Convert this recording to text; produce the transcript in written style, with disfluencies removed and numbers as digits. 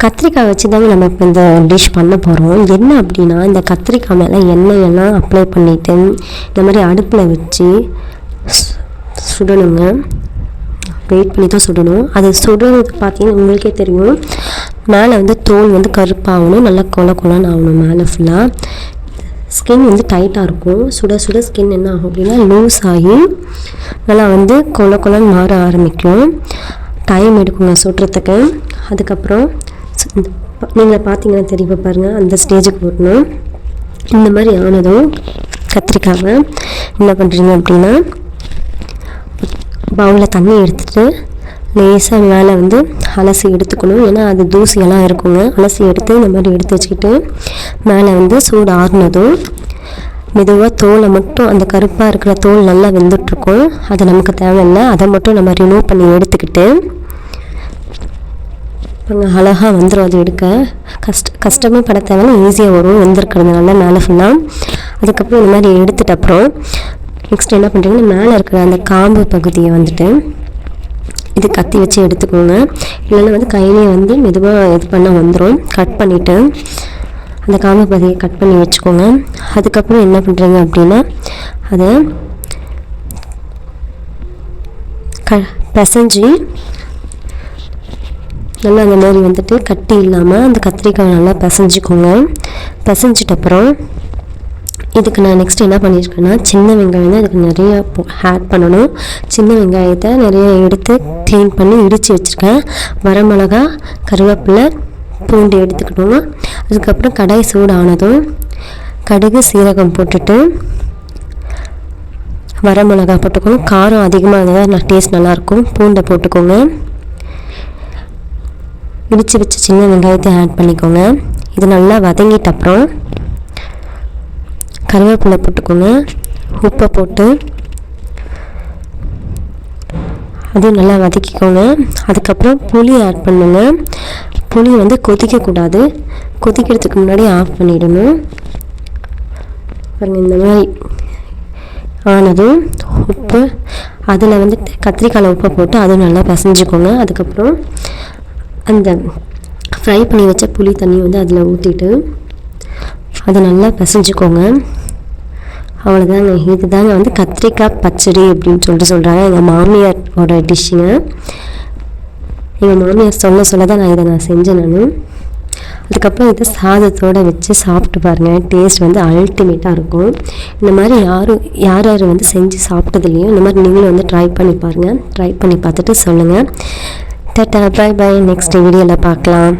கத்திரிக்காய் வச்சு தாங்க நம்ம இப்போ இந்த டிஷ் பண்ண போகிறோம். என்ன அப்படின்னா, இந்த கத்திரிக்காய் மேலே எண்ணெயெல்லாம் அப்ளை பண்ணிவிட்டு இந்த மாதிரி அடுப்பில் வச்சு சுடணுங்க. வெயிட் பண்ணி தான் சுடணும். அது சுடுறது பார்த்தீங்கன்னா உங்களுக்கே தெரியும், மேலே வந்து தோல் வந்து கருப்பாகணும், நல்லா கொலன்னு ஆகணும். மேலே ஃபுல்லாக ஸ்கின் வந்து டைட்டாக இருக்கும். சுட சுட ஸ்கின் என்ன ஆகும் அப்படின்னா லூஸ் ஆகி நல்லா வந்து கொலன்னு மாற ஆரம்பிக்கும். டைம் எடுக்குங்க சுடுறதுக்கு. அதுக்கப்புறம் நீங்கள் பார்த்தீங்கன்னா தெரிய பாருங்கள், அந்த ஸ்டேஜுக்கு வரணும். இந்த மாதிரி ஆனதும் கத்திரிக்காவை என்ன பண்ணுறீங்க அப்படின்னா, பவுலில் தண்ணி எடுத்துகிட்டு லேசாக மேலே வந்து அலசி எடுத்துக்கணும். ஏன்னா அது தூசியெல்லாம் இருக்குங்க. அலசி எடுத்து இந்த மாதிரி எடுத்து வச்சுக்கிட்டு மேலே வந்து சூடு ஆறுனதும் மெதுவாக தோலை மட்டும், அந்த கருப்பாக இருக்கிற தோல் நல்லா வெந்துட்டுருக்கும், அது நமக்கு தேவையில்லை. அதை மட்டும் நம்ம ரிமூவ் பண்ணி எடுத்துக்கிட்டு அழகாக வந்துடும். அது எடுக்க கஷ்டமே பட தேவையில்லை, ஈஸியாக வரும் வெந்திருக்கிறதுனால மேலே ஃபுல்லாக. அதுக்கப்புறம் இந்த மாதிரி எடுத்துகிட்ட அப்புறம் நெக்ஸ்ட் என்ன பண்ணுறீங்கன்னா, மேலே இருக்கிற அந்த காம்பு பகுதியை வந்துட்டு இது கத்தி வச்சு எடுத்துக்கோங்க. இல்லைன்னா வந்து கையிலே வந்து மெதுவாக இது பண்ண வந்துடும். கட் பண்ணிவிட்டு அந்த காம்பு பகுதியை கட் பண்ணி வச்சுக்கோங்க. அதுக்கப்புறம் என்ன பண்ணுறீங்க அப்படின்னா, அதை பிசைஞ்சு நல்லா அந்த மாதிரி வந்துட்டு கட்டி இல்லாமல் அந்த கத்திரிக்காய் நல்லா பிசைஞ்சிக்கோங்க. பிசைஞ்சிட்டப்புறம் இதுக்கு நான் நெக்ஸ்ட் என்ன பண்ணியிருக்கேன்னா, சின்ன வெங்காயம் தான் இதுக்கு நிறைய ஆட் பண்ணணும். சின்ன வெங்காயத்தை நிறைய எடுத்து க்ளீன் பண்ணி இடித்து வச்சுருக்கேன். வரமிளகா, கருவேப்பிலை, பூண்டு எடுத்துக்கணும். அதுக்கப்புறம் கடாய் சூடானதும் கடுகு சீரகம் போட்டுட்டு வரமிளகா போட்டுக்கோங்க. காரம் அதிகமாக இருந்தால் டேஸ்ட் நல்லாயிருக்கும். பூண்டை போட்டுக்கோங்க. இடித்து வச்ச சின்ன வெங்காயத்தை ஆட் பண்ணிக்கோங்க. இது நல்லா வதங்கிட்ட அப்புறம் கருவேப்பிலை போட்டுக்கோங்க. உப்பை போட்டு அதுவும் நல்லா வதக்கிக்கோங்க. அதுக்கப்புறம் புளி ஆட் பண்ணுங்க. புளி வந்து கொதிக்கக்கூடாது, கொதிக்கிறதுக்கு முன்னாடி ஆஃப் பண்ணிடணும். பாருங்கள், இந்த மாதிரி ஆனதும் உப்பு அதில் வந்து கத்திரிக்காயில் உப்பை போட்டு அதுவும் நல்லா பிசைஞ்சிக்கோங்க. அதுக்கப்புறம் அந்த ஃப்ரை பண்ணி வச்ச புளி தண்ணி வந்து அதில் ஊற்றிட்டு அதை நல்லா பிசைஞ்சிக்கோங்க. அவ்வளோதாங்க. இது தாங்க வந்து கத்திரிக்காய் பச்சடி அப்படின்னு சொல்கிறாங்க எங்கள் மாமியாரோட டிஷ்ஷுங்க. எங்கள் மாமியார் சொல்ல தான் நான் செஞ்சேன். அதுக்கப்புறம் இதை சாதத்தோடு வச்சு சாப்பிட்டு பாருங்கள். டேஸ்ட் வந்து அல்டிமேட்டாக இருக்கும். இந்த மாதிரி யார் வந்து செஞ்சு சாப்பிட்டதுலையும் இந்த மாதிரி நீங்களும் வந்து ட்ரை பண்ணி பாருங்கள். ட்ரை பண்ணி பார்த்துட்டு சொல்லுங்கள். Tata, by by. நெக்ஸ்ட் வீடியோவில் பார்க்கலாம்.